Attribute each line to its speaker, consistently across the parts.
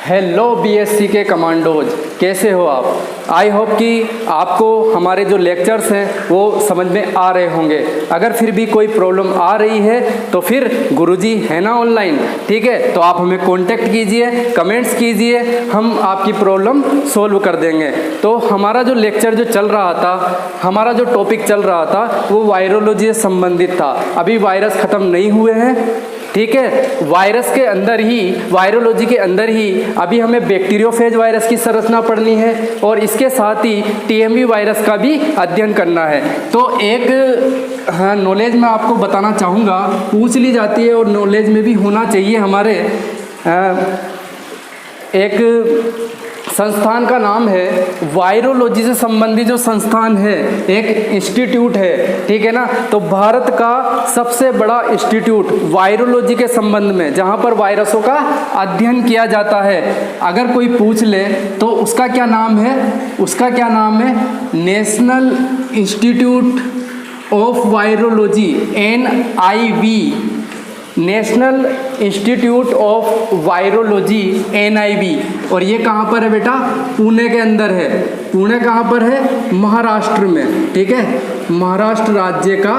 Speaker 1: Hello BSc के commandos, कैसे हो आप? आई होप कि आपको हमारे जो लेक्चर्स हैं वो समझ में आ रहे होंगे। अगर फिर भी कोई प्रॉब्लम आ रही है तो फिर गुरुजी है ना ऑनलाइन, ठीक है? तो आप हमें कांटेक्ट कीजिए, कमेंट्स कीजिए, हम आपकी प्रॉब्लम सॉल्व कर देंगे। तो हमारा जो लेक्चर जो चल रहा था, हमारा जो टॉपिक चल रहा था वो वायरोलॉजी से संबंधित था। अभी वायरस ख़त्म नहीं हुए हैं, ठीक है? वायरस के अंदर ही, वायरोलॉजी के अंदर ही अभी हमें बैक्टीरियोफेज वायरस की संरचना पढ़नी है और इसके साथ ही टीएमवी वायरस का भी अध्ययन करना है। तो एक नॉलेज मैं आपको बताना चाहूँगा, पूछ ली जाती है और नॉलेज में भी होना चाहिए हमारे। एक संस्थान का नाम है, वायरोलॉजी से संबंधित जो संस्थान है, एक इंस्टीट्यूट है, ठीक है ना? तो भारत का सबसे बड़ा इंस्टीट्यूट वायरोलॉजी के संबंध में, जहाँ पर वायरसों का अध्ययन किया जाता है, अगर कोई पूछ ले तो उसका क्या नाम है? उसका क्या नाम है? National institute of virology, NIV, national institute of virology, NIV। और ये कहाँ पर है बेटा? पुणे के अंदर है। पुणे कहाँ पर है? महाराष्ट्र में, ठीक है? महाराष्ट्र राज्य का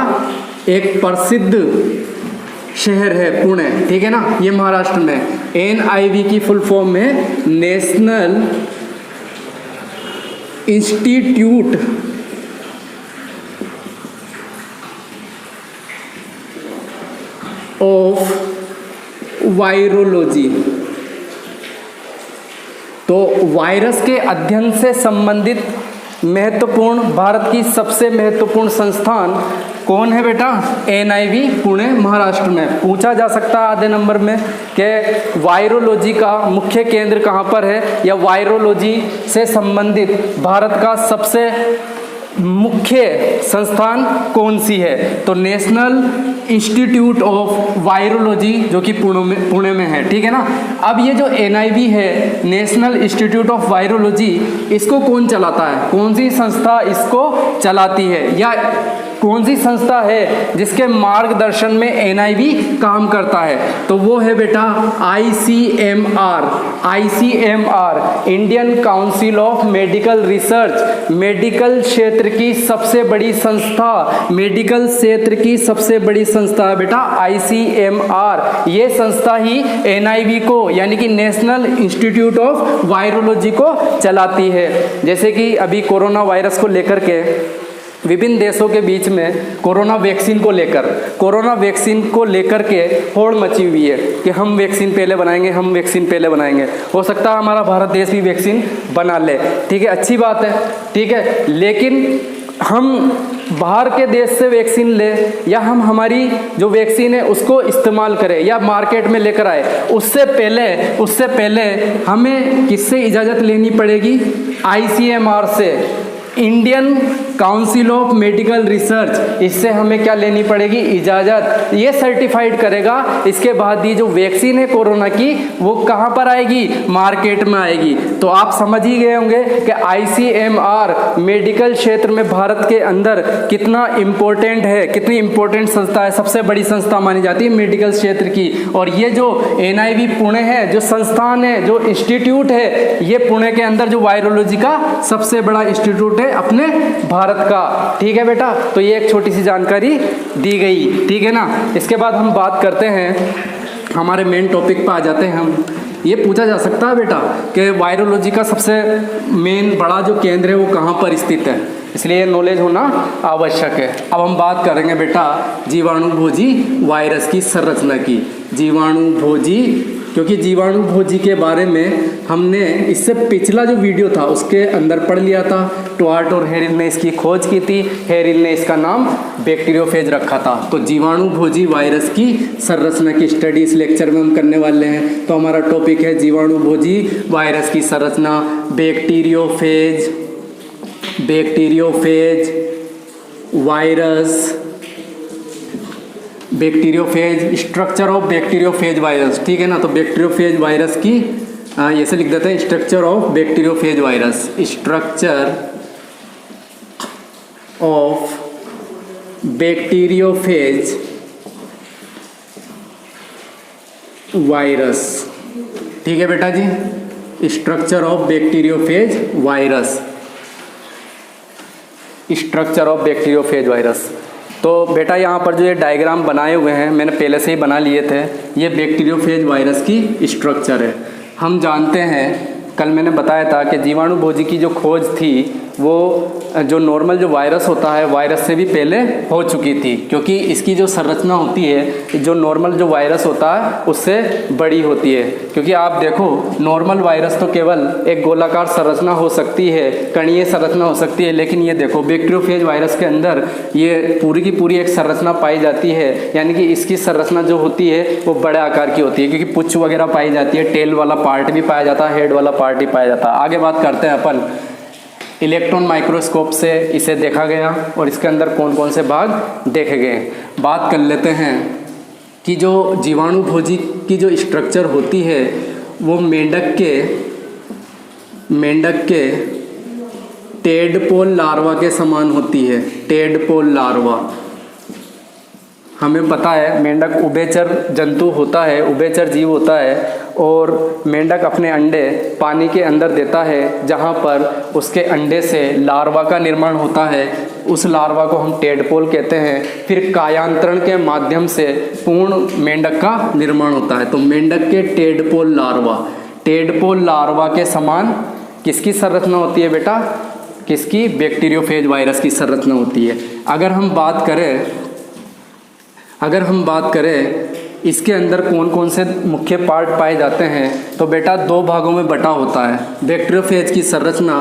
Speaker 1: एक प्रसिद्ध शहर है पुणे, ठीक है ना? ये महाराष्ट्र में। NIV की फुल फॉर्म है नेशनल इंस्टीट्यूट ऑफ वायरोलॉजी। तो वायरस के अध्ययन से संबंधित महत्वपूर्ण, भारत की सबसे महत्वपूर्ण संस्थान कौन है बेटा? NIV, पुणे, महाराष्ट्र में। पूछा जा सकता है आधे नंबर में कि वायरोलॉजी का मुख्य केंद्र कहाँ पर है, या वायरोलॉजी से संबंधित भारत का सबसे मुख्य संस्थान कौन सी है? तो नेशनल इंस्टीट्यूट ऑफ वायरोलॉजी, जो कि पुणे में है, ठीक है ना? अब ये जो NIV है, नेशनल इंस्टीट्यूट ऑफ वायरोलॉजी, इसको कौन चलाता है? कौन सी संस्था इसको चलाती है, या कौन सी संस्था है जिसके मार्गदर्शन में NIV काम करता है? तो वो है बेटा ICMR, Indian council of medical research. Medical क्षेत्र की सबसे बड़ी संस्था, मेडिकल क्षेत्र की सबसे बड़ी संस्था है बेटा ICMR। ये संस्था ही NIV को, यानी कि नेशनल इंस्टीट्यूट ऑफ वायरोलॉजी को चलाती है। जैसे कि अभी कोरोना वायरस को लेकर के विभिन्न देशों के बीच में कोरोना वैक्सीन को लेकर के होड़ मची हुई है कि हम वैक्सीन पहले बनाएंगे, हम वैक्सीन पहले बनाएंगे। हो सकता है हमारा भारत देश भी वैक्सीन बना ले, ठीक है? अच्छी बात है, ठीक है? लेकिन हम बाहर के देश से वैक्सीन ले, या हम हमारी जो वैक्सीन है उसको इस्तेमाल करें या मार्केट में लेकर आए, उससे पहले हमें किससे इजाज़त लेनी पड़ेगी? ICMR से, Indian council of medical research. इससे हमें क्या लेनी पड़ेगी? इजाज़त। ये सर्टिफाइड करेगा, इसके बाद ये जो वैक्सीन है कोरोना की, वो कहाँ पर आएगी? मार्केट में आएगी। तो आप समझ ही गए होंगे कि ICMR मेडिकल क्षेत्र में भारत के अंदर कितना इम्पोर्टेंट है, कितनी इम्पोर्टेंट संस्था है, सबसे बड़ी संस्था मानी जाती है मेडिकल क्षेत्र की। और ये जो NIV पुणे है, जो संस्थान है, जो इंस्टीट्यूट है, ये पुणे के अंदर जो वायरोलॉजी का सबसे बड़ा इंस्टीट्यूट है अपने भारत का, ठीक है बेटा? तो ये एक छोटी सी जानकारी दी गई, ठीक है ना? इसके बाद हम बात करते हैं, हमारे मेन टॉपिक पे आ जाते हैं हम। ये पूछा जा सकता है बेटा कि वायरोलॉजी का सबसे मेन बड़ा जो केंद्र है वो कहाँ पर स्थित है, इसलिए नॉलेज होना आवश्यक है। अब हम बात करेंगे बेटा जीवाणुभोजी वायरस की संरचना की। जीवाणुभोजी, क्योंकि जीवाणुभोजी के बारे में हमने इससे पिछला जो वीडियो था उसके अंदर पढ़ लिया था। ट्वार्ट और हेरिल ने इसकी खोज की थी, हेरिल ने इसका नाम बैक्टीरियोफेज रखा था। तो जीवाणुभोजी वायरस की संरचना की स्टडी इस लेक्चर में हम करने वाले हैं। तो हमारा टॉपिक है जीवाणुभोजी वायरस की संरचना, bacteriophage virus, bacteriophage, structure of bacteriophage virus, ठीक है ना? तो बैक्टीरियोफेज वायरस की ऐसे लिख देते हैं, structure of bacteriophage virus, structure of bacteriophage virus, ठीक है बेटा जी? Structure of bacteriophage virus, structure of bacteriophage virus. तो बेटा यहाँ पर जो ये डायग्राम बनाए हुए हैं मैंने पहले से ही बना लिए थे, ये बैक्टीरियोफेज वायरस की स्ट्रक्चर है। हम जानते हैं, कल मैंने बताया था कि जीवाणु भोजी की जो खोज थी वो जो नॉर्मल जो वायरस होता है वायरस से भी पहले हो चुकी थी, क्योंकि इसकी जो संरचना होती है जो नॉर्मल जो वायरस होता है उससे बड़ी होती है। क्योंकि आप देखो नॉर्मल वायरस तो केवल एक गोलाकार संरचना हो सकती है, कणीय संरचना हो सकती है, लेकिन ये देखो बैक्टीरियोफेज वायरस के अंदर ये पूरी की पूरी एक संरचना पाई जाती है, यानी कि इसकी संरचना जो होती है वो बड़े आकार की होती है, क्योंकि पुच्छ वगैरह पाई जाती है, टेल वाला पार्ट भी पाया जाता है, हेड वाला पार्ट भी पाया जाता है। आगे बात करते हैं अपन, इलेक्ट्रॉन माइक्रोस्कोप से इसे देखा गया और इसके अंदर कौन कौन से भाग देखे गए। बात कर लेते हैं कि जो जीवाणु भोजी की जो स्ट्रक्चर होती है वो मेंढक के टेडपोल लार्वा के समान होती है। टेडपोल लार्वा, हमें पता है मेंढक उभयचर जंतु होता है, उभयचर जीव होता है, और मेंढक अपने अंडे पानी के अंदर देता है, जहाँ पर उसके अंडे से लार्वा का निर्माण होता है। उस लार्वा को हम टेडपोल कहते हैं। फिर कायांतरण के माध्यम से पूर्ण मेंढक का निर्माण होता है। तो मेंढक के टेडपोल लार्वा के समान किसकी संरचना होती है बेटा? किसकी? बैक्टीरियोफेज वायरस की संरचना होती है। अगर हम बात करें इसके अंदर कौन कौन से मुख्य पार्ट पाए जाते हैं, तो बेटा 2 भागों में बटा होता है। बैक्टीरियोफेज की संरचना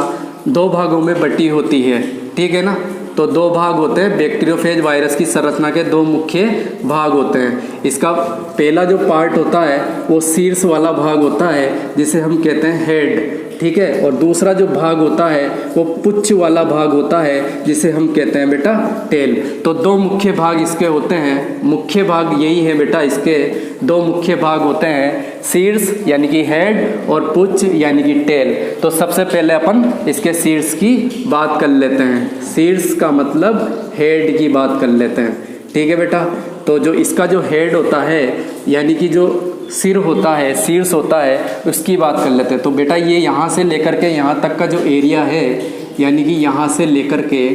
Speaker 1: 2 भागों में बटी होती है, ठीक है ना। तो 2 भाग होते हैं, बैक्टीरियोफेज वायरस की संरचना के 2 मुख्य भाग होते हैं। इसका पहला जो पार्ट होता है वो शीर्ष वाला भाग होता है, जिसे हम कहते हैं हेड, ठीक है। और दूसरा जो भाग होता है वो पुच्छ वाला भाग होता है, जिसे हम कहते हैं बेटा टेल। तो 2 मुख्य भाग इसके होते हैं। मुख्य भाग यही है बेटा, इसके 2 मुख्य भाग होते हैं, शीर्ष यानी कि हेड और पुच्छ यानी कि टेल। तो सबसे पहले अपन इसके शीर्ष की बात कर लेते हैं। शीर्ष का मतलब हेड की बात कर लेते हैं, ठीक है बेटा। तो जो इसका जो हेड होता है यानी कि जो सिर होता है, शीर्ष होता है, उसकी बात कर लेते हैं। तो बेटा ये यहाँ से लेकर के यहाँ तक का जो एरिया है, यानी कि यहाँ से लेकर के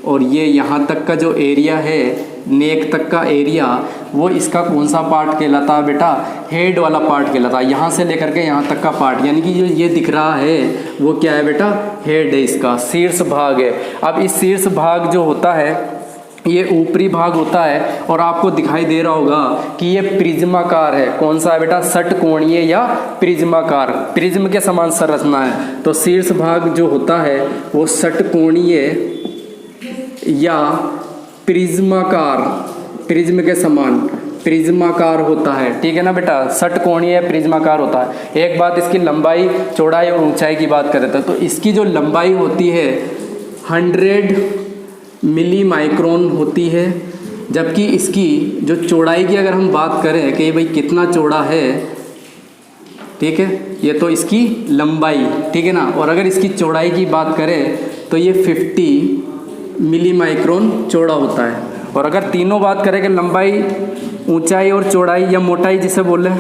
Speaker 1: और ये यहाँ तक का जो एरिया है, नेक तक का एरिया, वो इसका कौन सा पार्ट कहलाता है बेटा? हेड वाला पार्ट कहलाता है। यहाँ से लेकर के यहाँ तक का पार्ट, यानी कि जो ये दिख रहा है वो क्या है बेटा? हेड है, इसका शीर्ष भाग है। अब इस शीर्ष भाग जो होता है ये ऊपरी भाग होता है, और आपको दिखाई दे रहा होगा कि ये प्रिज्माकार है। कौन सा है बेटा? षटकोणीय या प्रिज्माकार, प्रिज्म के समान संरचना है। तो शीर्ष भाग जो होता है वो षटकोणीय या प्रिज्माकार, प्रिज्म के समान प्रिज्माकार होता है, ठीक है ना बेटा। षटकोणीय प्रिज्माकार होता है। एक बात, इसकी लंबाई, चौड़ाई और ऊंचाई की बात करें तो इसकी जो लंबाई होती है 100 मिली माइक्रोन होती है, जबकि इसकी जो चौड़ाई की अगर हम बात करें कि भाई कितना चौड़ा है, ठीक है, ये तो इसकी लंबाई, ठीक है ना। और अगर इसकी चौड़ाई की बात करें तो ये 50 मिली माइक्रोन चौड़ा होता है। और अगर तीनों बात करें कि लंबाई, ऊंचाई और चौड़ाई या मोटाई जिसे बोले,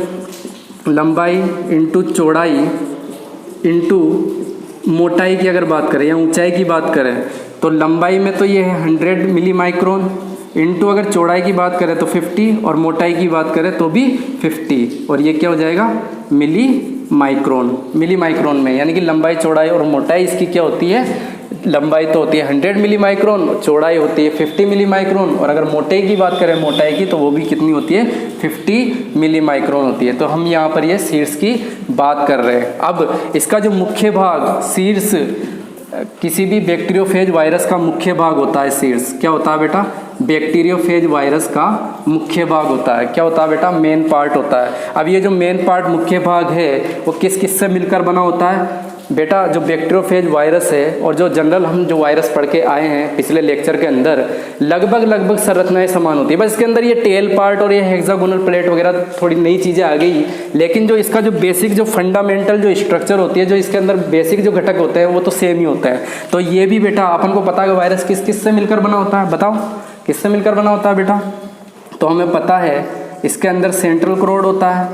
Speaker 1: लंबाई इंटू चौड़ाई इंटू मोटाई की अगर बात करें या ऊंचाई की बात करें, तो लंबाई में तो ये है 100 मिली माइक्रोन, इंटू अगर चौड़ाई की बात करें तो 50 और मोटाई की बात करें तो भी 50, और ये क्या हो जाएगा? मिली माइक्रोन में। यानी कि लंबाई, चौड़ाई और मोटाई इसकी क्या होती है? लंबाई तो होती है 100 मिली माइक्रोन, चौड़ाई होती है 50 मिली माइक्रोन, और अगर मोटाई की बात करें मोटाई की, तो वो भी कितनी होती है? 50 मिली माइक्रोन होती है। तो हम यहाँ पर ये शीर्ष की बात कर रहे हैं। अब इसका जो मुख्य भाग शीर्ष, किसी भी बैक्टीरियोफेज वायरस का मुख्य भाग होता है शीर्ष। क्या होता है बेटा? बैक्टीरियोफेज वायरस का मुख्य भाग होता है। क्या होता है बेटा? मेन पार्ट होता है। अब ये जो मेन पार्ट, मुख्य भाग है, वो किस से मिलकर बना होता है बेटा? जो बैक्टीरियोफेज वायरस है और जो जनरल हम जो वायरस पढ़ के आए हैं पिछले लेक्चर के अंदर, लगभग संरचनाएं समान होती है। बस इसके अंदर ये टेल पार्ट और ये हेक्सागोनल प्लेट वगैरह थोड़ी नई चीज़ें आ गई, लेकिन जो इसका जो बेसिक, जो फंडामेंटल जो स्ट्रक्चर होती है, जो इसके अंदर बेसिक जो घटक होते हैं, वो तो सेम ही होता है। तो ये भी बेटा अपन को पता है वायरस किस से मिलकर बना होता है? बताओ, किससे मिलकर बना होता है बेटा? तो हमें पता है इसके अंदर सेंट्रल करोड होता है,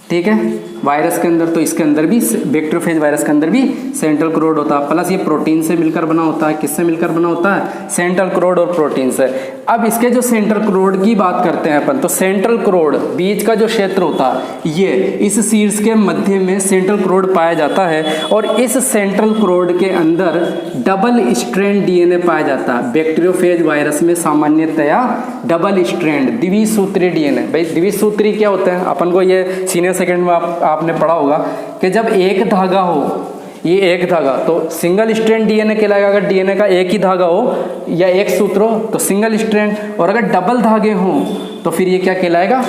Speaker 1: ठीक है। वायरस के अंदर तो इसके अंदर भी बैक्टीरियोफेज वायरस के अंदर भी सेंट्रल क्रोड होता है, प्लस ये प्रोटीन से मिलकर बना होता है। किससे मिलकर बना होता है? सेंट्रल क्रोड और प्रोटीन से। अब इसके जो सेंट्रल क्रोड की बात करते हैं अपन, तो सेंट्रल क्रोड बीच का जो क्षेत्र होता है, ये इस शीर्ष के मध्य में सेंट्रल क्रोड पाया जाता है और इस सेंट्रल क्रोड के अंदर डबल स्ट्रैंड डीएनए पाया जाता है। बैक्टीरियोफेज वायरस में सामान्यतया डबल स्ट्रैंड द्विसूत्री डीएनए। भाई द्विसूत्री क्या होते हैं? अपन को ये सीनियर सेकेंड में आपने पढ़ा होगा कि जब एक धागा हो, ये एक धागा तो सिंगल स्ट्रैंड डीएनए कहलाएगा। अगर डीएनए का एक ही धागा हो या एक सूत्र हो तो सिंगल स्ट्रैंड, और अगर डबल धागे हों तो फिर ये क्या कहलाएगा?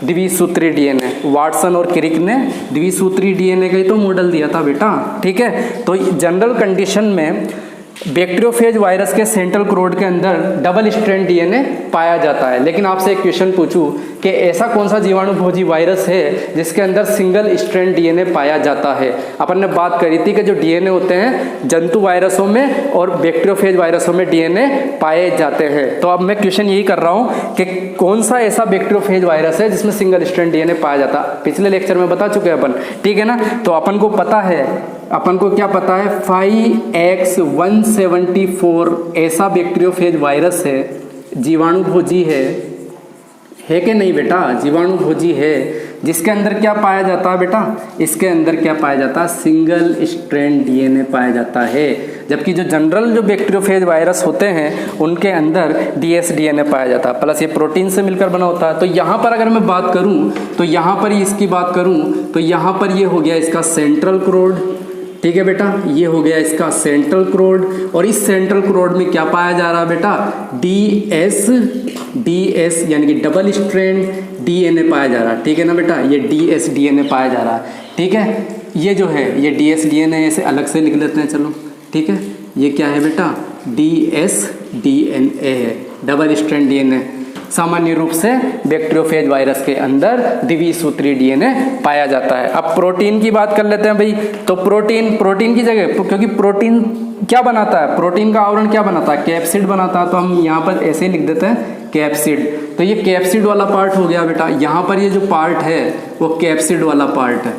Speaker 1: द्विसूत्री डीएनए। वाटसन और क्रिक ने द्विसूत्री डीएनए का ही तो मॉडल दिया था बेटा, ठीक है। तो जनरल कंडीशन में बैक्टीरियोफेज वायरस के सेंट्रल क्रोड के अंदर डबल स्ट्रैंड डीएनए पाया जाता है। लेकिन आपसे एक क्वेश्चन पूछूं कि ऐसा कौन सा जीवाणुभोजी वायरस है जिसके अंदर सिंगल स्ट्रैंड डीएनए पाया जाता है? अपन ने बात करी थी कि जो डीएनए होते हैं जंतु वायरसों में और बैक्टीरियोफेज वायरसों में डीएनए पाए जाते हैं। तो अब मैं क्वेश्चन यही कर रहा हूँ कि कौन सा ऐसा बैक्टीरियोफेज वायरस है जिसमें सिंगल स्ट्रैंड डीएनए पाया जाता है? पिछले लेक्चर में बता चुके हैं अपन, ठीक है ना। तो अपन को पता है, अपन को क्या पता है? 5X174 ऐसा बैक्टीरियोफेज वायरस है, जीवाणुभोजी है कि नहीं बेटा? जीवाणुभोजी है, जिसके अंदर क्या पाया जाता है बेटा? इसके अंदर क्या पाया जाता है? सिंगल स्ट्रैंड डीएनए पाया जाता है। जबकि जो जनरल जो बैक्टीरियोफेज वायरस होते हैं उनके अंदर dsDNA पाया जाता है, प्लस ये प्रोटीन से मिलकर बना होता है। तो यहाँ पर अगर मैं बात करूँ तो यहाँ पर इसकी बात करूँ तो यहाँ पर ये हो गया इसका सेंट्रल क्रोड, ठीक है बेटा। ये हो गया इसका सेंट्रल क्रोड, और इस सेंट्रल क्रोड में क्या पाया जा रहा है बेटा? DS यानी कि डबल स्ट्रैंड डीएनए पाया जा रहा है, ठीक है ना बेटा। ये dsDNA पाया जा रहा है, ठीक है। ये जो है ये dsDNA ऐसे अलग से लिख लेते हैं, चलो ठीक है। ये क्या है बेटा? dsDNA है, डबल स्ट्रैंड डीएनए। सामान्य रूप से बैक्टीरियोफेज वायरस के अंदर द्विसूत्री डीएनए पाया जाता है। अब प्रोटीन की बात कर लेते हैं भाई। तो प्रोटीन की जगह, क्योंकि प्रोटीन क्या बनाता है? प्रोटीन का आवरण क्या बनाता है? कैप्सिड बनाता है। तो हम यहाँ पर ऐसे ही लिख देते हैं कैप्सिड। तो ये कैप्सिड वाला पार्ट हो गया बेटा। यहाँ पर ये जो पार्ट है वो कैप्सिड वाला पार्ट है।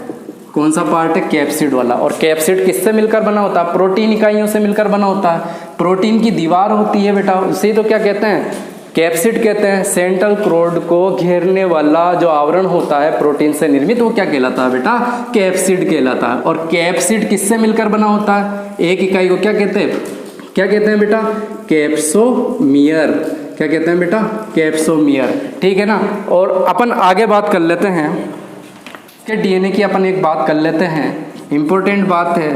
Speaker 1: कौन सा पार्ट है? कैप्सिड वाला। और कैप्सिड किससे मिलकर बना होता है? प्रोटीन इकाइयों से मिलकर बना होता है। प्रोटीन की दीवार होती है बेटा, उसे तो क्या कहते हैं? कैप्सिड कहते हैं। सेंट्रल क्रोड को घेरने वाला जो आवरण होता है प्रोटीन से निर्मित, वो क्या कहलाता है बेटा? कैप्सिड कहलाता है। और कैप्सिड किससे मिलकर बना होता है? एक इकाई को क्या कहते हैं? क्या कहते हैं बेटा? कैप्सोमियर। क्या कहते हैं बेटा? कैप्सोमियर, ठीक है ना। और अपन आगे बात कर लेते हैं कि डीएनए की अपन एक बात कर लेते हैं, इंपॉर्टेंट बात है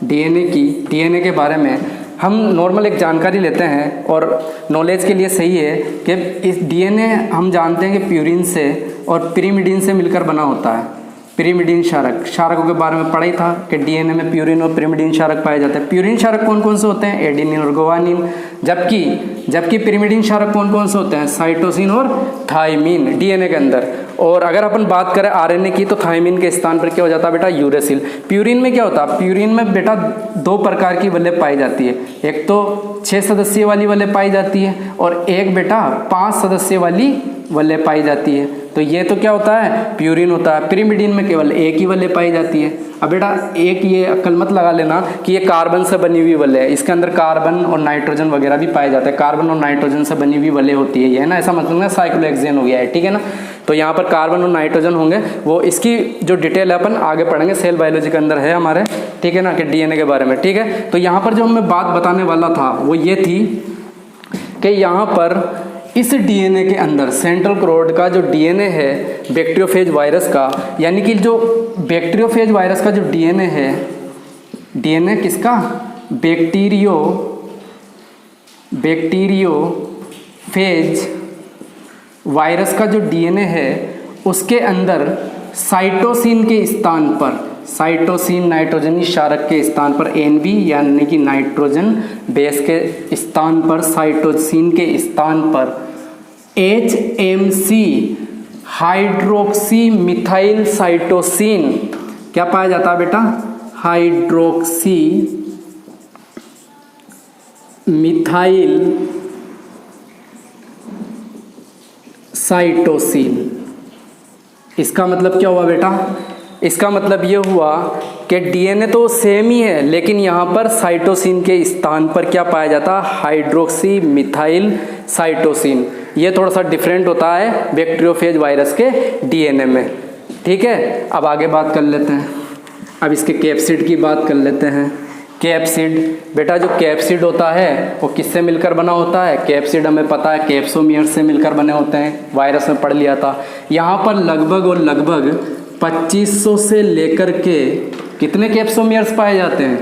Speaker 1: डीएनए की। डीएनए के बारे में हम नॉर्मल एक जानकारी लेते हैं और नॉलेज के लिए सही है कि इस डीएनए हम जानते हैं कि प्यूरिन से और पिरिमिडीन से मिलकर बना होता है। पिरिमिडीन क्षारक, क्षारकों के बारे में पढ़ा ही था कि डीएनए में प्यूरिन और पिरिमिडीन क्षारक पाए जाते हैं। प्यूरिन क्षारक कौन कौन से होते हैं? एडेनिन और गुआनिन। जबकि पिरिमिडीन क्षारक कौन कौन से होते हैं? साइटोसिन और थाइमिन डीएनए के अंदर। और अगर अपन बात करें आरएनए की तो थाइमिन के स्थान पर क्या हो जाता है बेटा? यूरेसिल। प्यूरिन में क्या होता है? प्यूरिन में बेटा दो प्रकार की वलय पाई जाती है। एक तो 6 सदस्यीय वाली वलय पाई जाती है और एक बेटा 5 सदस्य वाली वलय पाई जाती है। तो ये तो क्या होता है? प्यूरिन होता है। पिरिमिडीन में केवल एक ही वलय पाई जाती है। अब बेटा एक ये अक्ल मत लगा लेना कि ये कार्बन से बनी हुई वलय है, इसके अंदर कार्बन और नाइट्रोजन वगैरह भी पाए जाते हैं। कार्बन और नाइट्रोजन से बनी हुई वलय होती है ये, है ना। ऐसा मतलब ना साइक्लोहेक्सेन हो गया है, ठीक है ना। तो यहाँ पर कार्बन और नाइट्रोजन होंगे, वो इसकी जो डिटेल है अपन आगे पढ़ेंगे, सेल बायोलॉजी के अंदर है हमारे, ठीक है ना, कि डीएनए के बारे में, ठीक है। तो यहाँ पर जो मैं बात बताने वाला था वो ये थी कि यहाँ पर इस डीएनए के अंदर सेंट्रल क्रोड का जो डीएनए है बैक्टीरियोफेज वायरस का, यानी कि जो बैक्टीरियोफेज वायरस का जो डीएनए है, डीएनए किसका? बैक्टीरियोफेज वायरस का जो डीएनए है उसके अंदर साइटोसिन के स्थान पर, साइटोसिन नाइट्रोजनी क्षारक के स्थान पर NB यानी कि नाइट्रोजन बेस के स्थान पर, साइटोसिन के स्थान पर HMC हाइड्रोक्सी मिथाइल साइटोसिन क्या पाया जाता है बेटा? हाइड्रोक्सी मिथाइल साइटोसिन, इसका मतलब क्या हुआ बेटा? इसका मतलब ये हुआ कि डीएनए तो सेम ही है, लेकिन यहाँ पर साइटोसिन के स्थान पर क्या पाया जाता है? Hydroxy methyl cytosine. ये थोड़ा सा डिफरेंट होता है बैक्टीरियोफेज वायरस के डीएनए में। ठीक है, अब आगे बात कर लेते हैं। अब इसके कैप्सिड की बात कर लेते हैं। कैप्सिड, बेटा जो कैप्सिड होता है वो किससे मिलकर बना होता है? कैप्सिड हमें पता है कैप्सोमियर से मिलकर बने होते हैं, वायरस में पढ़ लिया था। यहाँ पर लगभग और लगभग 2500 से लेकर के कितने कैप्सोमियर्स पाए जाते हैं?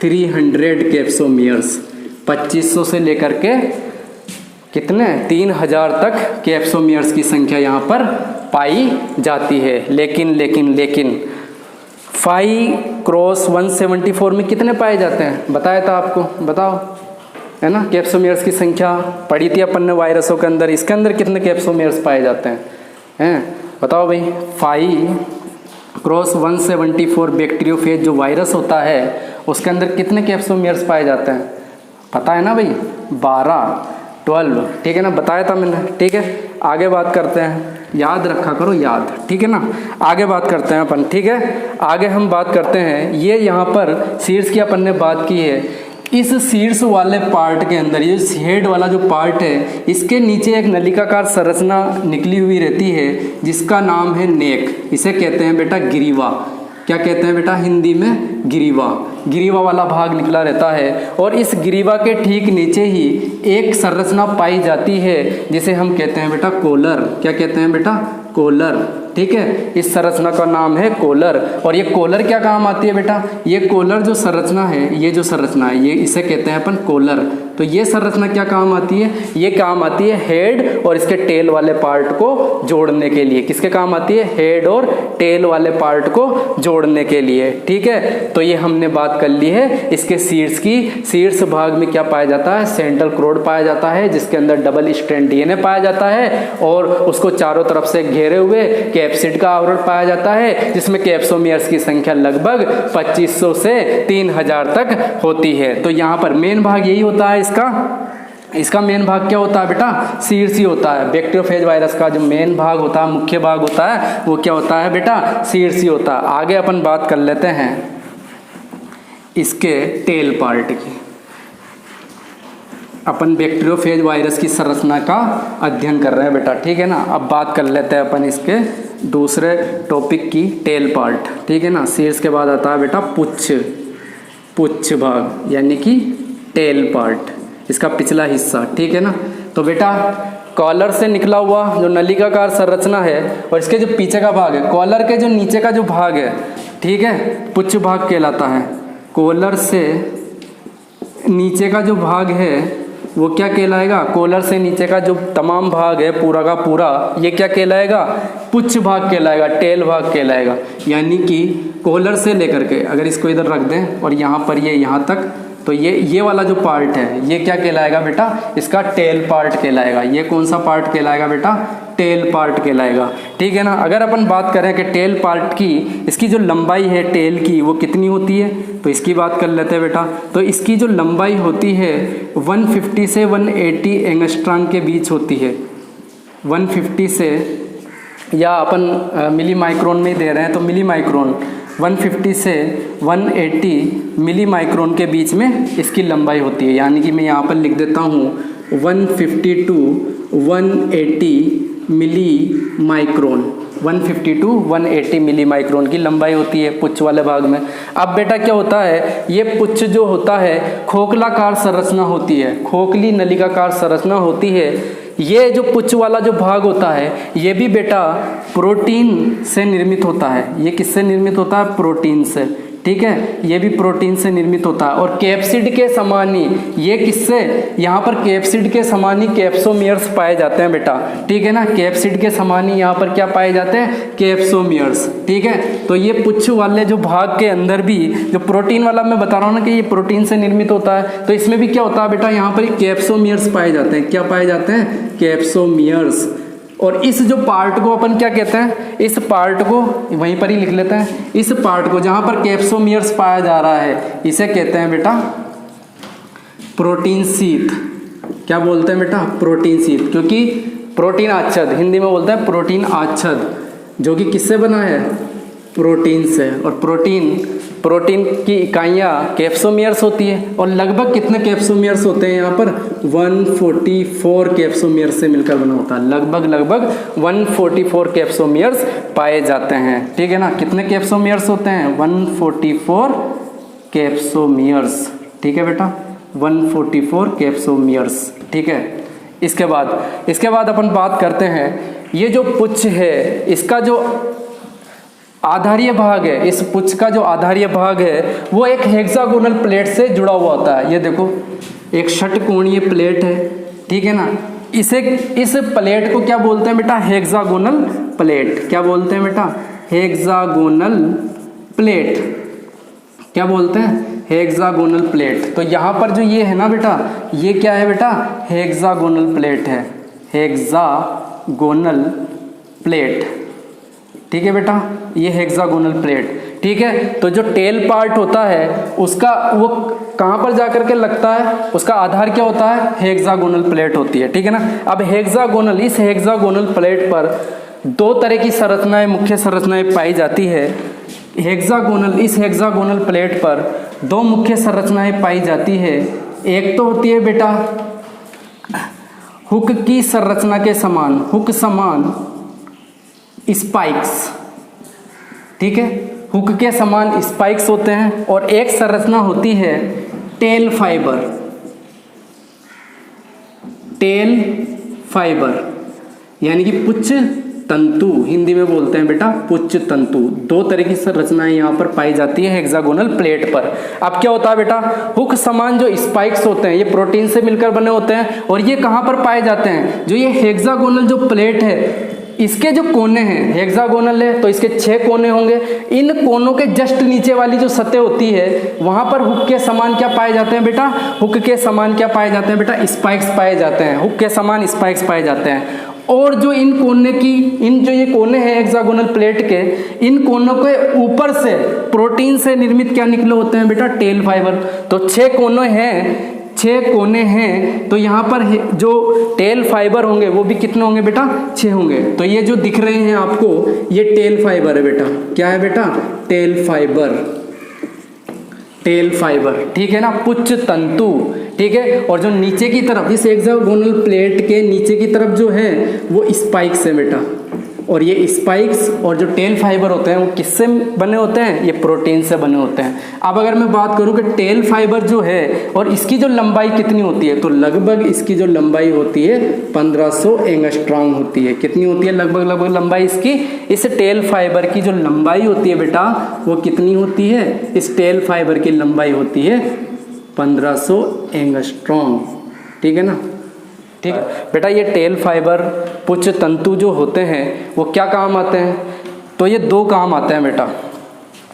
Speaker 1: 300 कैप्सोमियर्स। 2500 से लेकर के कितने? 3000 तक कैप्सोमियर्स की संख्या यहाँ पर पाई जाती है। लेकिन 5x174 में कितने पाए जाते हैं? बताया था आपको, बताओ, है ना? कैप्सोमियर्स की संख्या पढ़ी थी अपन ने वायरसों के अंदर। इसके अंदर कितने कैप्सोमियर्स पाए जाते हैं? बताओ भाई। 5x174 बैक्टीरियोफेज जो वायरस होता है उसके अंदर कितने कैप्सोमियर्स पाए जाते हैं? पता है ना भाई? 12। ठीक है ना, बताया था मैंने। ठीक है, आगे बात करते हैं। याद रखा करो, याद। ठीक है ना, आगे बात करते हैं अपन। ठीक है, आगे हम बात करते हैं। ये यहाँ पर सीड्स की अपन ने बात की है। इस सीड्स वाले पार्ट के अंदर, ये हेड वाला जो पार्ट है, इसके नीचे एक नलिकाकार संरचना निकली हुई रहती है जिसका नाम है नेक। इसे कहते हैं बेटा गिरीवा। क्या कहते हैं बेटा हिंदी में? गिरीवा। गिरीवा वाला भाग निकला रहता है और इस गिरीवा के ठीक नीचे ही एक संरचना पाई जाती है जिसे हम कहते हैं बेटा कोलर। क्या कहते हैं बेटा? कोलर। ठीक है, इस संरचना का नाम है कोलर। और ये कोलर क्या काम आती है बेटा? ये कोलर जो संरचना है, ये जो संरचना है, ये इसे कहते हैं अपन कोलर। तो ये संरचना क्या काम आती है? ये काम आती है हेड और इसके टेल वाले पार्ट को जोड़ने के लिए। किसके काम आती है? हेड और टेल वाले पार्ट को जोड़ने के लिए। ठीक है, तो ये हमने बात कर ली है इसके सीड्स की। सीड्स भाग में क्या पाया जाता है? सेंट्रल क्रोड पाया जाता है जिसके अंदर डबल स्ट्रैंड डीएनए पाया जाता है और उसको चारों तरफ से घेरे हुए कैप्सिड का आवरण पाया जाता है जिसमें कैप्सोमियर्स की संख्या लगभग 2500 से 3000 तक होती है। तो यहाँ पर मेन भाग यही होता है इसका मेन भाग क्या होता है बेटा? सीड्स ही होता है। बैक्टीरियोफेज वायरस का जो मेन भाग होता है, मुख्य भाग होता है, वो क्या होता है बेटा? सीड्स ही होता है। आगे अपन बात कर लेते हैं इसके टेल पार्ट की। अपन बैक्टीरियोफेज वायरस की संरचना का अध्ययन कर रहे हैं बेटा। ठीक है ना, अब बात कर लेते हैं अपन इसके दूसरे टॉपिक की, टेल पार्ट। ठीक है ना, सीड्स के बाद आता है बेटा पुच्छ भाग, यानी कि टेल पार्ट, इसका पिछला हिस्सा। ठीक है ना, तो बेटा कॉलर से निकला हुआ जो नलिकाकार संरचना है और इसके जो पीछे का भाग है, कॉलर के जो नीचे का जो भाग है, ठीक है, पुच्छ भाग कहलाता है। कॉलर से नीचे का जो भाग है वो क्या कहलाएगा? कॉलर से नीचे का जो तमाम भाग है पूरा का पूरा, ये क्या कहलाएगा? पुच्छ भाग कहलाएगा, टेल भाग कहलाएगा। यानी कि कॉलर से लेकर के, अगर इसको इधर रख दें और यहाँ पर ये यहाँ तक, तो ये वाला जो पार्ट है ये क्या कहलाएगा बेटा? इसका टेल पार्ट कहलाएगा। ये कौन सा पार्ट कहलाएगा बेटा? टेल पार्ट कहलाएगा। ठीक है ना, अगर अपन बात करें कि टेल पार्ट की, इसकी जो लंबाई है टेल की वो कितनी होती है, तो इसकी बात कर लेते हैं बेटा। तो इसकी जो लंबाई होती है 150 से 180 एंगस्ट्रॉम के बीच होती है। 150 से, या अपन मिली माइक्रोन में दे रहे हैं तो मिली माइक्रोन, 150 से 180 मिली माइक्रोन के बीच में इसकी लंबाई होती है। यानी कि मैं यहाँ पर लिख देता हूँ 150 to 180 milli micron, 150 to 180 milli micron की लंबाई होती है पुच्छ वाले भाग में। अब बेटा क्या होता है, ये पुच्छ जो होता है खोखलाकार संरचना होती है, खोखली नलिकाकार संरचना होती है। ये जो पुच्छ वाला जो भाग होता है ये भी बेटा प्रोटीन से निर्मित होता है। ये किससे निर्मित होता है? प्रोटीन से। ठीक है, ये भी प्रोटीन से निर्मित होता है। और कैप्सिड के समान ही ये किससे? यहाँ पर कैप्सिड के समान ही कैप्सोमियर्स पाए जाते हैं बेटा। ठीक है ना, कैप्सिड के समान ही यहाँ पर क्या पाए जाते हैं? कैप्सोमियर्स। ठीक है, तो ये पुच्छ वाले जो भाग के अंदर भी जो प्रोटीन वाला मैं बता रहा हूँ ना कि ये प्रोटीन से निर्मित होता है, तो इसमें भी क्या होता है बेटा? यहाँ पर कैप्सोमियर्स पाए जाते हैं। क्या पाए जाते हैं? कैप्सोमियर्स। और इस जो पार्ट को अपन क्या कहते हैं? इस पार्ट को वहीं पर ही लिख लेते हैं। इस पार्ट को जहां पर कैप्सोमियर्स पाया जा रहा है इसे कहते हैं बेटा प्रोटीन शीथ। क्या बोलते हैं बेटा? Protein sheath. क्योंकि प्रोटीन आच्छद, हिंदी में बोलते हैं प्रोटीन आच्छद। जो कि किससे बना है, प्रोटीन से। और प्रोटीन की इकाइयाँ कैप्सोमियर्स होती है। और लगभग कितने कैप्सोमियर्स होते हैं यहाँ पर, 144 कैप्सोमियर्स से मिलकर बना होता है। लगभग 144 कैप्सोमियर्स पाए जाते हैं, ठीक है ना। कितने कैप्सोमियर्स होते हैं, 144 कैप्सोमियर्स, ठीक है बेटा, 144 कैप्सोमियर्स, ठीक है। इसके बाद अपन बात करते हैं, ये जो पुच्छ है इसका जो आधारीय भाग है, इस पुच्छ का जो आधारीय भाग है वो एक हेक्सागोनल प्लेट से जुड़ा हुआ होता है। ये देखो एक षटकोणीय प्लेट है, ठीक है ना। इस प्लेट को क्या बोलते हैं बेटा, हेक्सागोनल प्लेट। क्या बोलते हैं बेटा, हेक्सागोनल प्लेट। क्या बोलते हैं, हेक्सागोनल प्लेट। तो यहाँ पर जो ये है ना बेटा, ये क्या है बेटा, हेक्सागोनल प्लेट है, हेक्सागोनल प्लेट, ठीक है बेटा, ये हेक्सागोनल प्लेट, ठीक है। तो जो टेल पार्ट होता है उसका वो कहाँ पर जाकर के लगता है, उसका आधार क्या होता है, हेक्सागोनल प्लेट होती है, ठीक है ना। अब इस हेक्सागोनल प्लेट पर दो तरह की संरचनाएं, मुख्य संरचनाएं पाई जाती है। इस हेक्सागोनल प्लेट पर दो मुख्य संरचनाएं पाई जाती है। एक तो होती है बेटा हुक की संरचना के समान, हुक समान स्पाइक्स, ठीक है, हुक के समान स्पाइक्स होते हैं। और एक संरचना होती है टेल फाइबर, यानी कि पुच्छ तंतु, हिंदी में बोलते हैं बेटा पुच्छ तंतु। दो तरह की संरचनाएं यहाँ पर पाई जाती है हेक्सागोनल प्लेट पर। अब क्या होता है बेटा, हुक समान जो स्पाइक्स होते हैं ये प्रोटीन से मिलकर बने होते हैं। और ये कहाँ पर पाए जाते हैं, जो ये हेक्सागोनल जो प्लेट है इसके जो कोने हैं, हेक्सागोनल है तो इसके 6 कोने होंगे। इन कोनों के जस्ट नीचे वाली जो सतह होती है वहां पर हुक के समान क्या पाए जाते हैं बेटा, हुक के समान क्या पाए जाते हैं बेटा, स्पाइक्स पाए जाते हैं, हुक के समान स्पाइक्स पाए जाते हैं। और जो जो ये कोने हैं हेक्सागोनल प्लेट के, इन कोनों के ऊपर से प्रोटीन से निर्मित क्या निकले होते हैं बेटा, टेल फाइबर। तो 6 कोने हैं तो यहाँ पर जो टेल फाइबर होंगे वो भी कितने होंगे बेटा, 6 होंगे। तो ये जो दिख रहे हैं आपको ये टेल फाइबर है बेटा। क्या है बेटा, टेल फाइबर, ठीक है ना, पुच्छ तंतु, ठीक है। और जो नीचे की तरफ इस हेक्सागोनल प्लेट के नीचे की तरफ जो है वो स्पाइक्स है बेटा। और ये स्पाइक्स और जो टेल फाइबर होते हैं वो किससे बने होते हैं, ये प्रोटीन से बने होते हैं। अब अगर मैं बात करूं कि टेल फाइबर जो है और इसकी जो लंबाई कितनी होती है, तो लगभग इसकी जो लंबाई होती है 1500 एंगस्ट्रॉम होती है। कितनी होती है, लगभग लंबाई इसकी, इस टेल फाइबर की जो लंबाई होती है बेटा वो कितनी होती है, इस टेल फाइबर की लंबाई होती है 1500 एंगस्ट्रॉम, ठीक है ना, ठीक बेटा। ये टेल फाइबर पुच्छ तंतु जो होते हैं वो क्या काम आते हैं, तो ये 2 काम आते हैं बेटा।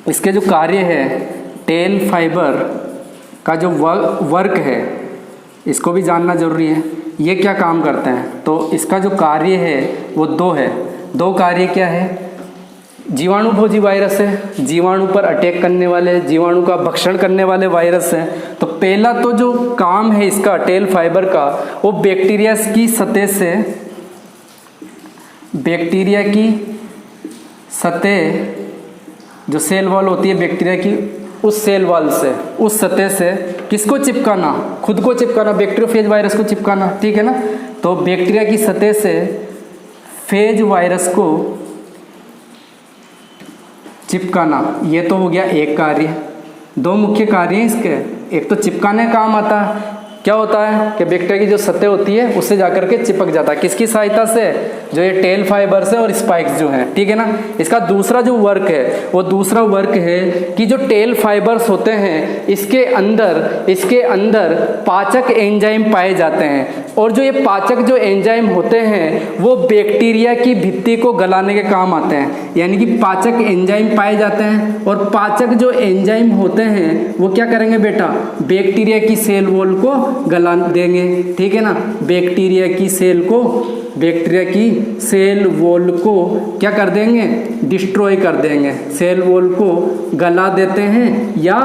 Speaker 1: इसके जो कार्य है, टेल फाइबर का जो वर्क है इसको भी जानना जरूरी है। ये क्या काम करते हैं, तो इसका जो कार्य है वो 2 है। 2 कार्य क्या है, जीवाणु भोजी वायरस है, जीवाणु पर अटैक करने वाले, जीवाणु का भक्षण करने वाले वायरस हैं। तो पहला तो जो काम है इसका टेल फाइबर का, वो बैक्टीरिया की सतह से, बैक्टीरिया की सतह जो सेल वॉल होती है बैक्टीरिया की, उस सेल वॉल से, उस सतह से किसको चिपकाना, खुद को चिपकाना, बैक्टीरियोफेज वायरस को चिपकाना, ठीक है ना। तो बैक्टीरिया की सतह से फेज वायरस को चिपकाना, ये तो हो गया एक कार्य। 2 मुख्य कार्य हैं इसके। एक तो चिपकाने का काम आता है, क्या होता है कि बैक्टीरिया की जो सतह होती है उससे जाकर के चिपक जाता है, किसकी सहायता से, जो ये टेल फाइबर्स है और स्पाइक्स जो हैं, ठीक है ना। इसका दूसरा जो वर्क है वो दूसरा वर्क है कि जो टेल फाइबर्स होते हैं इसके अंदर पाचक एंजाइम पाए जाते हैं। और जो ये पाचक जो एंजाइम होते हैं वो बैक्टीरिया की भित्ति को गलाने के काम आते हैं, यानी कि पाचक एंजाइम पाए जाते हैं। और पाचक जो एंजाइम होते हैं वो क्या करेंगे बेटा, बैक्टीरिया की सेल वॉल को गला देंगे, ठीक है ना। बैक्टीरिया की सेल वॉल को क्या कर देंगे, डिस्ट्रॉय कर देंगे, सेल वॉल को गला देते हैं या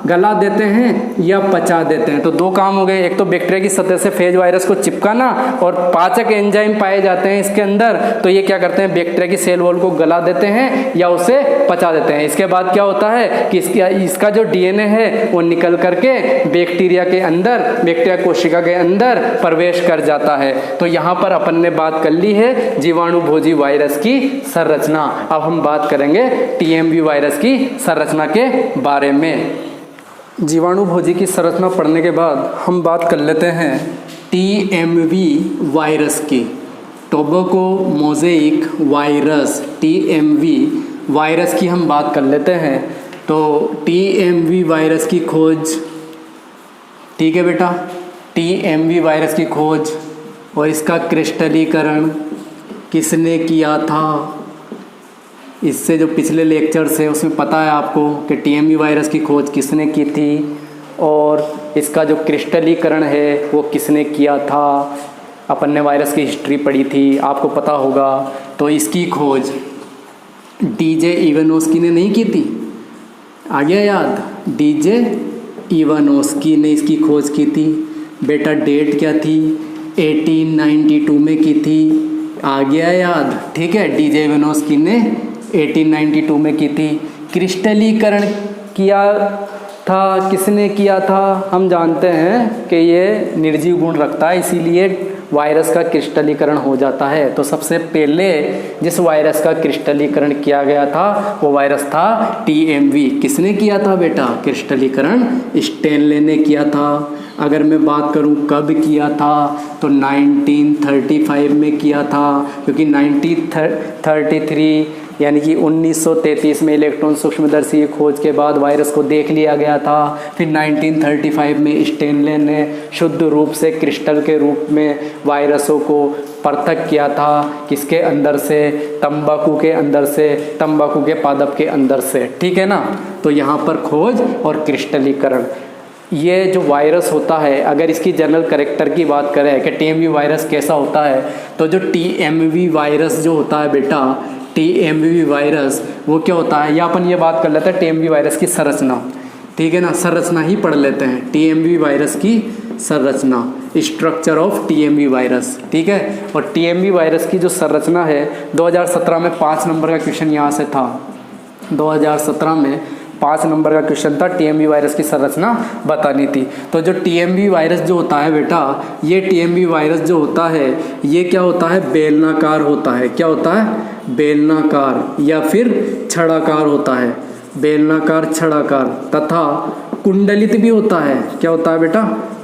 Speaker 1: गला देते हैं या पचा देते हैं। तो दो काम हो गए, एक तो बैक्टीरिया की सतह से फेज वायरस को चिपकाना, और पाचक एंजाइम पाए जाते हैं इसके अंदर, तो ये क्या करते हैं, बैक्टीरिया की सेल वॉल को गला देते हैं या उसे पचा देते हैं। इसके बाद क्या होता है कि इसका जो डीएनए है वो निकल करके बैक्टीरिया के अंदर, बैक्टीरिया कोशिका के अंदर प्रवेश कर जाता है। तो यहाँ पर अपन ने बात कर ली है जीवाणु भोजी वायरस की संरचना। अब हम बात करेंगे टीएमवी वायरस की संरचना के बारे में। जीवाणु भोजी की संरचना पढ़ने के बाद हम बात कर लेते हैं टीएमवी वायरस की, टोबैको मोज़ेइक वायरस, टीएमवी वायरस की हम बात कर लेते हैं। तो टीएमवी वायरस की खोज, ठीक है बेटा, टीएमवी वायरस की खोज और इसका क्रिस्टलीकरण किसने किया था, इससे जो पिछले लेक्चर्स है उसमें पता है आपको कि टीएमवी वायरस की खोज किसने की थी और इसका जो क्रिस्टलीकरण है वो किसने किया था। अपन ने वायरस की हिस्ट्री पढ़ी थी, आपको पता होगा। तो इसकी खोज डीजे इवानोस्की ने नहीं की थी, आ गया याद, डीजे इवानोस्की ने इसकी खोज की थी। बेटा डेट क्या थी, 1892 में की थी, आ गया याद, ठीक है, डीजे इवानोस्की ने 1892 में की थी। क्रिस्टलीकरण किया था, किसने किया था, हम जानते हैं कि ये निर्जीव गुण रखता है, इसीलिए वायरस का क्रिस्टलीकरण हो जाता है। तो सबसे पहले जिस वायरस का क्रिस्टलीकरण किया गया था वो वायरस था टीएमवी। किसने किया था बेटा क्रिस्टलीकरण, स्टेनले ने किया था। अगर मैं बात करूं कब किया था तो 1935 में किया था, क्योंकि 1933 यानी कि 1933 में इलेक्ट्रॉन सूक्ष्मदर्शी खोज के बाद वायरस को देख लिया गया था। फिर 1935 में स्टेनले ने शुद्ध रूप से क्रिस्टल के रूप में वायरसों को पृथक किया था, किसके अंदर से, तंबाकू के अंदर से, तंबाकू के पादप के अंदर से, ठीक है ना। तो यहाँ पर खोज और क्रिस्टलीकरण, ये जो वायरस होता है, अगर इसकी जनरल कैरेक्टर की बात करें कि टीएमवी वायरस कैसा होता है, तो जो टीएमवी वायरस जो होता है बेटा, टीएमवी वायरस वो क्या होता है, या अपन ये बात कर लेते हैं टीएमवी वायरस की संरचना, ठीक है ना, संरचना ही पढ़ लेते हैं। टीएमवी वायरस की संरचना, स्ट्रक्चर ऑफ टीएमवी वायरस, ठीक है। और टीएमवी वायरस की जो संरचना है 2017 में 5 नंबर का क्वेश्चन यहाँ से था, 2017 में 5 नंबर का क्वेश्चन था, टीएमवी वायरस की संरचना बतानी थी। तो जो टीएमवी वायरस जो होता है बेटा, ये टीएमवी वायरस जो होता है ये क्या होता है, बेलनाकार होता है। क्या होता है, बेलनाकार या फिर छड़ाकार होता है, बेलनाकार छड़ाकार, तथा कुंडलित भी होता है। क्या होता है बेटा,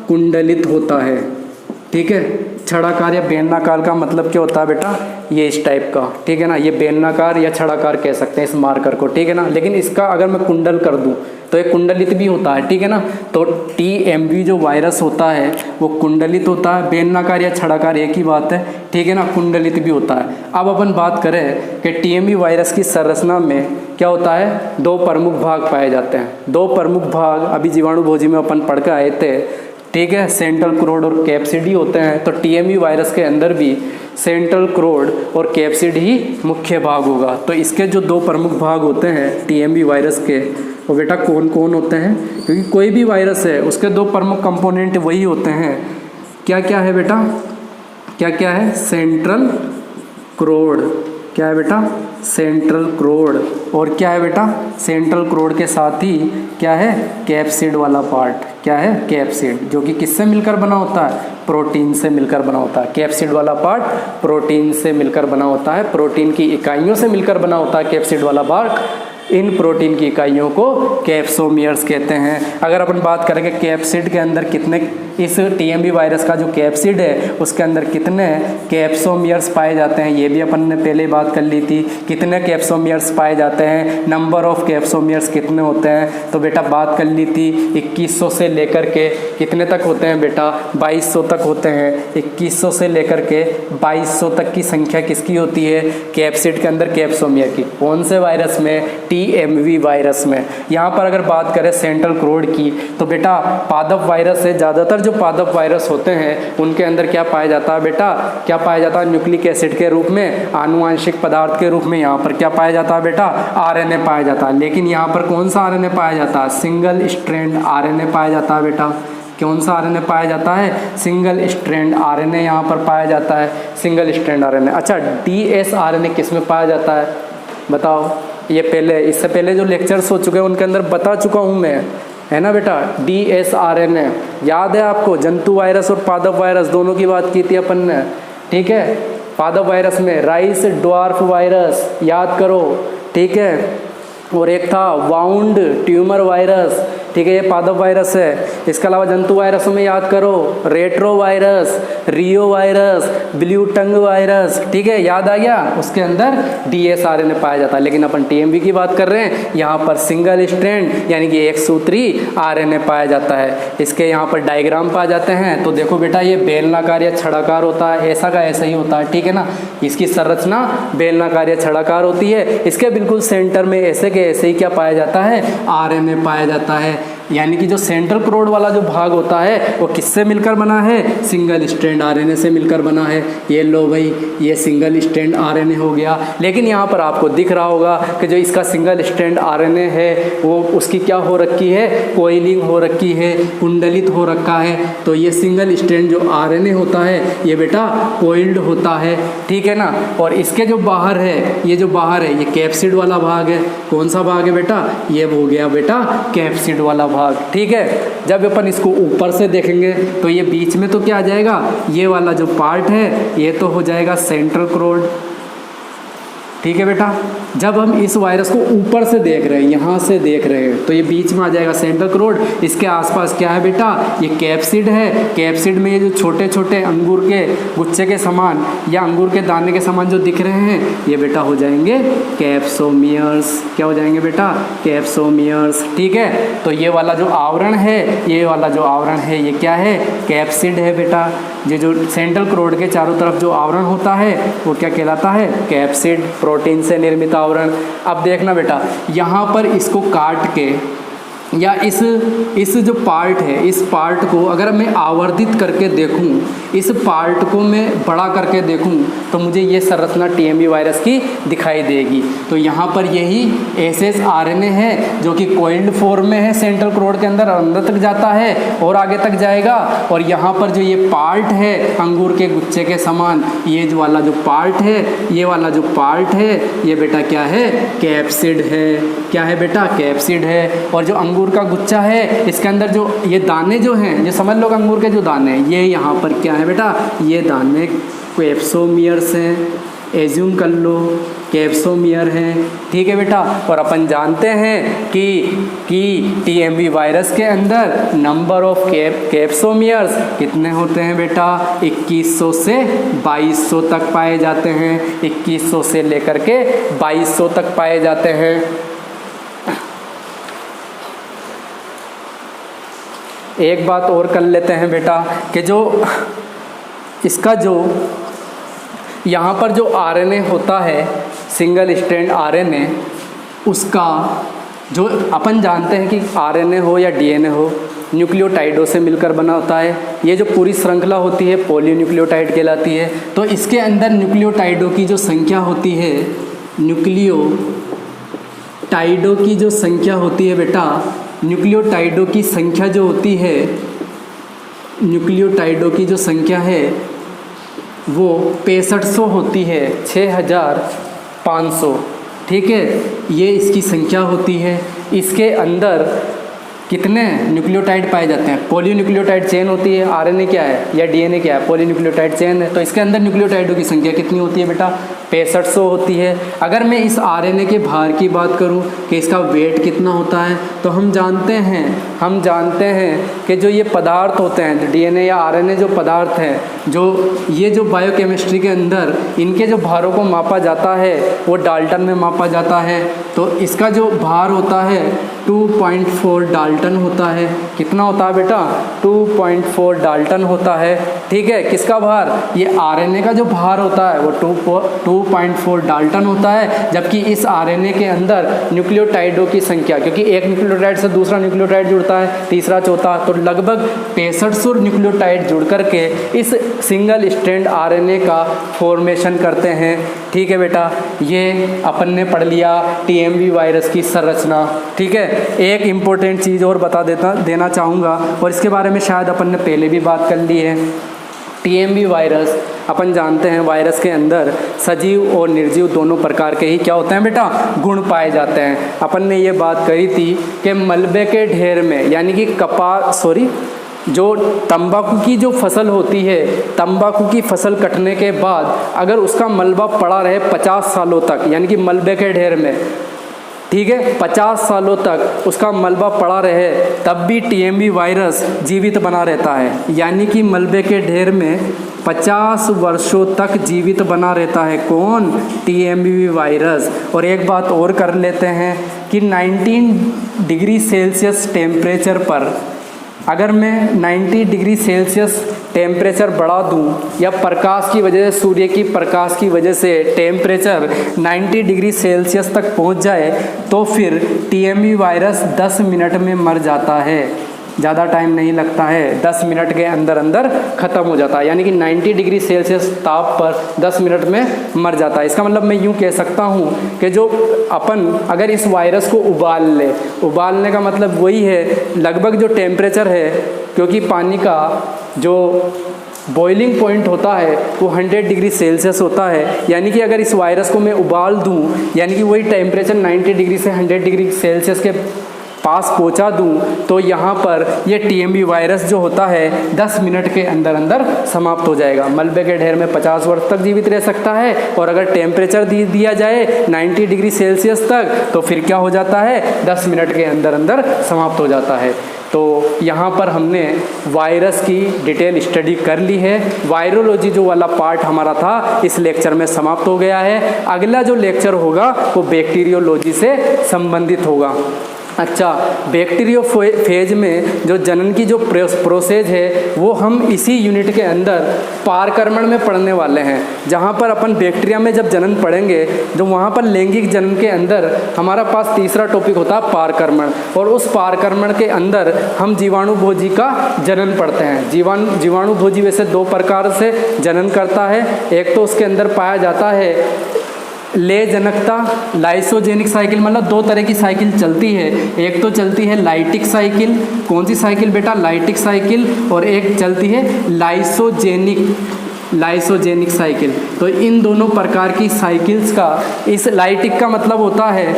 Speaker 1: कुंडलित होता है, ठीक है। छड़ाकार या बेलनाकार का मतलब क्या होता है बेटा, ये इस टाइप का, ठीक है ना, ये बेलनाकार या छड़ाकार कह सकते हैं इस मार्कर को, ठीक है ना। लेकिन इसका अगर मैं कुंडल कर दूं तो ये कुंडलित भी होता है, ठीक है ना। तो टीएमवी जो वायरस होता है वो कुंडलित होता है, बेलनाकार या छड़ाकार एक ही बात है, ठीक है ना, कुंडलित भी होता है। अब अपन बात करें कि टीएमवी वायरस की संरचना में क्या होता है, 2 प्रमुख भाग पाए जाते हैं। 2 प्रमुख भाग अभी जीवाणु भोजी में अपन पढ़ के आए थे, ठीक है, सेंट्रल क्रोड और कैप्सिड ही होते हैं। तो टीएमवी वायरस के अंदर भी सेंट्रल क्रोड और कैप्सिड ही मुख्य भाग होगा। तो इसके जो 2 प्रमुख भाग होते हैं टीएमवी वायरस के, वो बेटा कौन कौन होते हैं, क्योंकि कोई भी वायरस है उसके 2 प्रमुख कंपोनेंट वही होते हैं। क्या क्या है बेटा, क्या क्या है, सेंट्रल क्रोड, क्या है बेटा, सेंट्रल क्रोड, और क्या है बेटा, सेंट्रल क्रोड के साथ ही क्या है, कैप्सिड वाला पार्ट, क्या है, कैप्सिड, जो कि किससे मिलकर बना होता है, प्रोटीन से मिलकर बना होता है। कैप्सिड वाला पार्ट प्रोटीन से मिलकर बना होता है, प्रोटीन की इकाइयों से मिलकर बना होता है कैप्सिड वाला पार्ट। इन प्रोटीन की इकाइयों को कैप्सोमियर्स कहते हैं। अगर अपन बात करेंगे कैप्सिड के अंदर कितने, इस टीएमवी वायरस का जो कैप्सिड है उसके अंदर कितने कैप्सोमियर्स पाए जाते हैं, ये भी अपन ने पहले बात कर ली थी। कितने कैप्सोमियर्स पाए जाते हैं, नंबर ऑफ कैप्सोमियर्स कितने होते हैं, तो बेटा बात कर ली थी 2100 से लेकर के कितने तक होते हैं बेटा, 2200 तक होते हैं। 2100 से लेकर के 2200 तक की संख्या किसकी होती है, कैप्सिड के अंदर कैप्सोमियर की। कौन से वायरस में, TMV वायरस में। यहाँ पर अगर बात करें सेंट्रल क्रोड की तो बेटा पादप वायरस है। ज़्यादातर जो पादप वायरस होते हैं उनके अंदर क्या पाया जाता है बेटा, क्या पाया जाता है, न्यूक्लिक एसिड के रूप में, आनुवांशिक पदार्थ के रूप में यहाँ पर क्या पाया जाता है बेटा, RNA पाया जाता है। लेकिन यहाँ पर कौन सा RNA पाया जाता है, सिंगल स्ट्रैंड RNA पाया जाता है बेटा। कौन सा RNA पाया जाता है, सिंगल स्ट्रैंड RNA यहाँ पर पाया जाता है, सिंगल स्ट्रैंड RNA। अच्छा, dsRNA किस में पाया जाता है बताओ। ये पहले, इससे पहले जो लेक्चर्स हो चुके हैं उनके अंदर बता चुका हूँ मैं, है ना बेटा। dsRNA याद है आपको, जंतु वायरस और पादप वायरस दोनों की बात की थी अपन ने, ठीक है। पादप वायरस में राइस ड्वार्फ वायरस याद करो, ठीक है, और एक था वाउंड ट्यूमर वायरस, ठीक है, ये पादप वायरस है। इसके अलावा जंतु वायरसों में याद करो रेट्रो वायरस, रियो वायरस, ब्लू टंग वायरस, ठीक है, याद आ गया। उसके अंदर dsRNA पाया जाता है। लेकिन अपन TMV की बात कर रहे हैं, यहाँ पर सिंगल स्ट्रैंड यानी कि एक सूत्री RNA पाया जाता है। इसके यहाँ पर डायग्राम पाए जाते हैं। तो देखो बेटा, ये बेलनाकार या छड़ाकार होता है, ऐसा का ऐसा ही होता है, ठीक है ना। इसकी संरचना बेलनाकार या छड़ाकार होती है। इसके बिल्कुल सेंटर में ऐसे के ऐसे ही क्या पाया जाता है, RNA पाया जाता है। यानी कि जो सेंट्रल क्रोड वाला जो भाग होता है वो किससे मिलकर बना है, सिंगल स्ट्रैंड RNA से मिलकर बना है। ये लो भाई, ये सिंगल स्ट्रैंड RNA हो गया। लेकिन यहाँ पर आपको दिख रहा होगा कि जो इसका सिंगल स्ट्रैंड RNA है वो उसकी क्या हो रखी है, कोइलिंग हो रखी है, कुंडलित हो रखा है। तो ये सिंगल स्ट्रैंड जो RNA होता है ये बेटा कोइल्ड होता है, ठीक है ना। और इसके जो बाहर है, ये जो बाहर है ये कैप्सिड वाला भाग है। कौन सा भाग है बेटा, ये हो गया बेटा कैप्सिड वाला भाग, ठीक है। जब अपन इसको ऊपर से देखेंगे तो ये बीच में तो क्या आ जाएगा, ये वाला जो पार्ट है ये तो हो जाएगा सेंट्रल क्रोड, ठीक है बेटा। जब हम इस वायरस को ऊपर से देख रहे हैं, यहाँ से देख रहे हैं, तो ये बीच में आ जाएगा सेंट्रल क्रोड। इसके आसपास क्या है बेटा, ये कैप्सिड है। कैप्सिड में ये जो छोटे छोटे अंगूर के गुच्छे के समान या अंगूर के दाने के समान जो दिख रहे हैं ये बेटा हो जाएंगे कैप्सोमियर्स। क्या हो जाएंगे बेटा, कैप्सोमियर्स, ठीक है। तो ये वाला जो आवरण है, ये वाला जो आवरण है ये क्या है, कैप्सिड है बेटा। ये जो सेंट्रल क्रोड के चारों तरफ जो आवरण होता है वो क्या कहलाता है, कैप्सिड, प्रोटीन से निर्मित आवरण। अब देखना बेटा, यहाँ पर इसको काट के या इस जो पार्ट है, इस पार्ट को अगर मैं आवर्धित करके देखूं, इस पार्ट को मैं बड़ा करके देखूं तो मुझे ये संरचना TMV वायरस की दिखाई देगी। तो यहाँ पर यही ssRNA है जो कि कोइल्ड फॉर्म में है, सेंट्रल क्रोड के अंदर तक जाता है और आगे तक जाएगा। और यहाँ पर जो ये पार्ट है अंगूर के गुच्छे के समान, ये जो वाला जो पार्ट है, ये वाला जो पार्ट है ये बेटा क्या है, कैप्सिड है। क्या है बेटा, कैप्सिड है। और जो अंगूर का गुच्छा है इसके अंदर जो ये दाने जो हैं, ये समझ लो अंगूर के जो दाने, ये यहाँ पर क्या है बेटा, ये दाने कैप्सोमियर्स हैं, एज्यूम कर लो कैप्सोमियर हैं, ठीक है बेटा। और अपन जानते हैं कि TMV वायरस के अंदर नंबर ऑफ कैप्सोमियर्स कितने होते हैं बेटा, 2100 से 2200 तक पाए जाते हैं। 2100 से लेकर के 2200 तक पाए जाते हैं। एक बात और कर लेते हैं बेटा कि जो इसका जो यहाँ पर जो RNA होता है, सिंगल स्ट्रैंड RNA, उसका जो अपन जानते हैं कि RNA हो या DNA हो, न्यूक्लियोटाइडों से मिलकर बना होता है। ये जो पूरी श्रृंखला होती है पॉलीन्यूक्लियोटाइड कहलाती है। तो इसके अंदर न्यूक्लियोटाइडों की जो संख्या होती है, न्यूक्लियोटाइडों की जो संख्या होती है बेटा, न्यूक्लियोटाइडों की संख्या जो होती है, न्यूक्लियोटाइडों की जो संख्या है वो 6500 होती है, 6500, ठीक है, ये इसकी संख्या होती है। इसके अंदर कितने न्यूक्लियोटाइड पाए जाते हैं, पॉलीन्यूक्लियोटाइड चेन होती है। RNA क्या है या DNA क्या है, पॉलीन्यूक्लियोटाइड चेन है। तो इसके अंदर न्यूक्लियोटाइडों की संख्या कितनी होती है बेटा, 6500 होती है। अगर मैं इस RNA के भार की बात करूं कि इसका वेट कितना होता है, तो हम जानते हैं कि जो ये पदार्थ होते हैं, DNA या RNA जो पदार्थ हैं, जो ये जो बायोकेमिस्ट्री के अंदर इनके जो भारों को मापा जाता है वो डाल्टन में मापा जाता है। तो इसका जो भार होता है 2.4 डाल्टन होता है, कितना होता है बेटा 2.4 डाल्टन होता है। ठीक है, किसका भार, ये आरएनए का जो भार होता है वो 2.4 डाल्टन होता है, जबकि इस आरएनए के अंदर न्यूक्लियोटाइडों की संख्या, क्योंकि एक न्यूक्लियोटाइड से दूसरा न्यूक्लियोटाइड जुड़ता है, तीसरा चौथा, तो लगभग 6500 न्यूक्लियोटाइड जुड़ करके इस सिंगल स्ट्रैंड आरएनए का फॉर्मेशन करते हैं। ठीक है बेटा, ये अपन ने पढ़ लिया टीएमवी वायरस की संरचना। ठीक है, एक इम्पोर्टेंट चीज़ और बता देना चाहूँगा, और इसके बारे में शायद अपन ने पहले भी बात कर ली है। टीएमवी वायरस अपन जानते हैं वायरस के अंदर सजीव और निर्जीव दोनों प्रकार के ही क्या होते हैं बेटा, गुण पाए जाते हैं। अपन ने ये बात करी थी कि मलबे के ढेर में, यानी कि जो तंबाकू की जो फसल होती है, तंबाकू की फसल कटने के बाद अगर उसका मलबा पड़ा रहे 50 सालों तक, यानी कि मलबे के ढेर में, ठीक है, 50 सालों तक उसका मलबा पड़ा रहे, तब भी टीएमवी वायरस जीवित बना रहता है। यानी कि मलबे के ढेर में 50 वर्षों तक जीवित बना रहता है कौन, टीएमवी वायरस। और एक बात और कर लेते हैं कि 19 डिग्री सेल्सियस टेम्परेचर पर अगर मैं 90 डिग्री सेल्सियस टेम्परेचर बढ़ा दूं, या प्रकाश की वजह से, सूर्य की प्रकाश की वजह से टेम्परेचर 90 डिग्री सेल्सियस तक पहुंच जाए, तो फिर टीएमवी वायरस 10 मिनट में मर जाता है। ज़्यादा टाइम नहीं लगता है, 10 मिनट के अंदर अंदर ख़त्म हो जाता है। यानी कि 90 डिग्री सेल्सियस ताप पर 10 मिनट में मर जाता है। इसका मतलब मैं यूँ कह सकता हूँ कि जो अपन अगर इस वायरस को उबालने का मतलब वही है, लगभग जो टेम्परेचर है, क्योंकि पानी का जो बॉइलिंग पॉइंट होता है वो 100 डिग्री सेल्सियस होता है। यानी कि अगर इस वायरस को मैं उबाल दूँ, यानी कि वही टेम्परेचर 90 डिग्री से 100 डिग्री सेल्सियस के पास पहुंचा दूं, तो यहाँ पर ये टीएमवी वायरस जो होता है 10 मिनट के अंदर अंदर समाप्त हो जाएगा। मलबे के ढेर में 50 वर्ष तक जीवित रह सकता है, और अगर टेम्परेचर दिया जाए 90 डिग्री सेल्सियस तक, तो फिर क्या हो जाता है, 10 मिनट के अंदर अंदर समाप्त हो जाता है। तो यहाँ पर हमने वायरस की डिटेल स्टडी कर ली है। वायरोलॉजी जो वाला पार्ट हमारा था इस लेक्चर में समाप्त हो गया है। अगला जो लेक्चर होगा वो बैक्टीरियोलॉजी से संबंधित होगा। अच्छा, बैक्टीरियो फेज में जो जनन की जो प्रोसेस है वो हम इसी यूनिट के अंदर पारकर्मण में पढ़ने वाले हैं। जहाँ पर अपन बैक्टीरिया में जब जनन पढ़ेंगे, जो वहाँ पर लैंगिक जनन के अंदर हमारा पास तीसरा टॉपिक होता है पारकर्मण, और उस पारकर्मण के अंदर हम जीवाणु भोजी का जनन पढ़ते हैं। जीवाणु भोजी वैसे 2 प्रकार से जनन करता है। एक तो उसके अंदर पाया जाता है ले जनकता, लाइसोजेनिक साइकिल, मतलब 2 तरह की साइकिल चलती है। एक तो चलती है लाइटिक साइकिल, कौन सी साइकिल बेटा, लाइटिक साइकिल, और एक चलती है लाइसोजेनिक साइकिल। तो इन दोनों प्रकार की साइकिल्स का, इस लाइटिक का मतलब होता है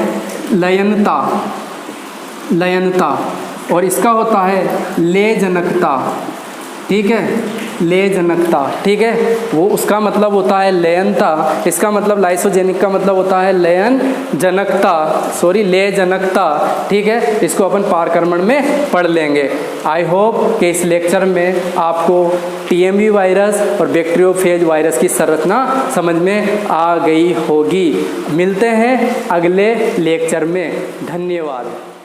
Speaker 1: लयनता, और इसका होता है ले जनकता। ठीक है, ले जनकता, ठीक है, वो उसका मतलब होता है लयनता। इसका मतलब लाइसोजेनिक का मतलब होता है ले जनकता। ठीक है, इसको अपन पारकर्मण में पढ़ लेंगे। आई होप कि इस लेक्चर में आपको टीएमवी वायरस और बैक्टीरियोफेज वायरस की संरचना समझ में आ गई होगी। मिलते हैं अगले लेक्चर में। धन्यवाद।